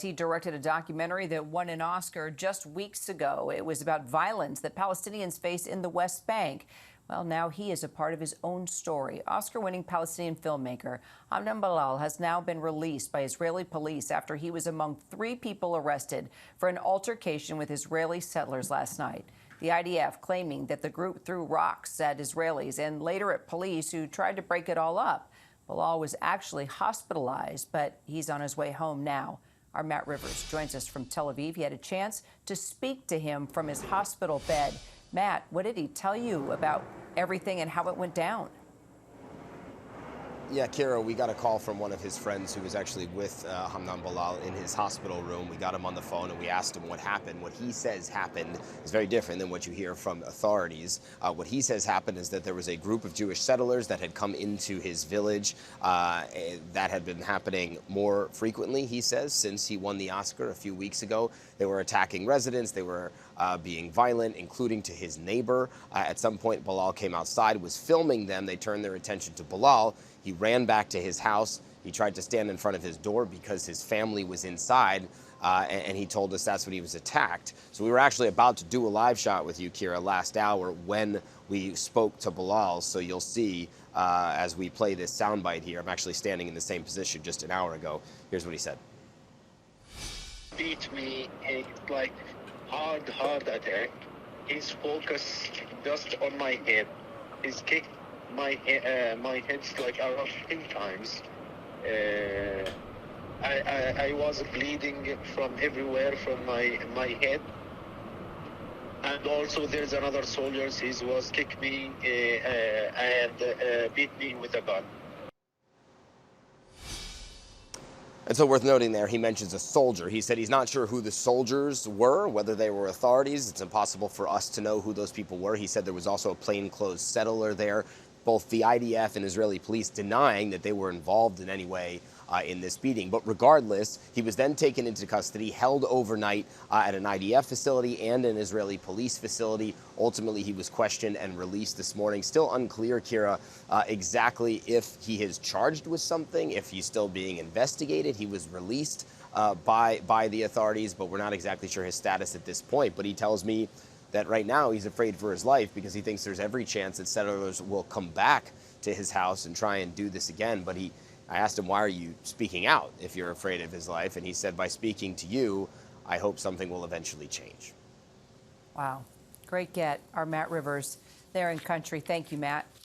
He directed a documentary that won an Oscar just weeks ago. It was about violence that Palestinians face in the West Bank. Well, now he is a part of his own story. Oscar-winning Palestinian filmmaker Hamdan Ballal has now been released by Israeli police after he was among 3 people arrested for an altercation with Israeli settlers last night. The IDF claiming that the group threw rocks at Israelis and later at police who tried to break it all up. Ballal was actually hospitalized, but he's on his way home now. Our Matt Rivers joins us from Tel Aviv. He had a chance to speak to him from his hospital bed. Matt, what did he tell you about everything and how it went down? Yeah, Kira, we got a call from one of his friends who was actually with Hamdan Ballal in his hospital room. We got him on the phone and we asked him what happened. What he says happened is very different than what you hear from authorities. What he says happened is that there was a group of Jewish settlers that had come into his village. That had been happening more frequently, he says, since he won the Oscar a few weeks ago. They were attacking residents. They were being violent, including to his neighbor. At some point, Ballal came outside, was filming them. They turned their attention to Ballal. He ran back to his house. He tried to stand in front of his door because his family was inside, and he told us that's when he was attacked. So we were actually about to do a live shot with you, Kira, last hour when we spoke to Ballal. So you'll see as we play this soundbite here, I'm actually standing in the same position just an hour ago. Here's what he said. Beat me, like hard attack. He's focused just on my head. He's kicked my head's like around 10 times. I was bleeding from everywhere from my head. And also there's another soldier, he was kicked me and beat me with a gun. And so worth noting there, he mentions a soldier. He said he's not sure who the soldiers were, whether they were authorities. It's impossible for us to know who those people were. He said there was also a plainclothes settler there. Both the IDF and Israeli police denying that they were involved in any way in this beating. But regardless, he was then taken into custody, held overnight at an IDF facility and an Israeli police facility. Ultimately, he was questioned and released this morning. Still unclear, Kira, exactly if he is charged with something, if he's still being investigated. He was released by the authorities, but we're not exactly sure his status at this point. But he tells me that right now he's afraid for his life because he thinks there's every chance that settlers will come back to his house and try and do this again. But I asked him, why are you speaking out if you're afraid of his life? And he said, by speaking to you, I hope something will eventually change. Wow. Great get. Our Matt Rivers there in country. Thank you, Matt.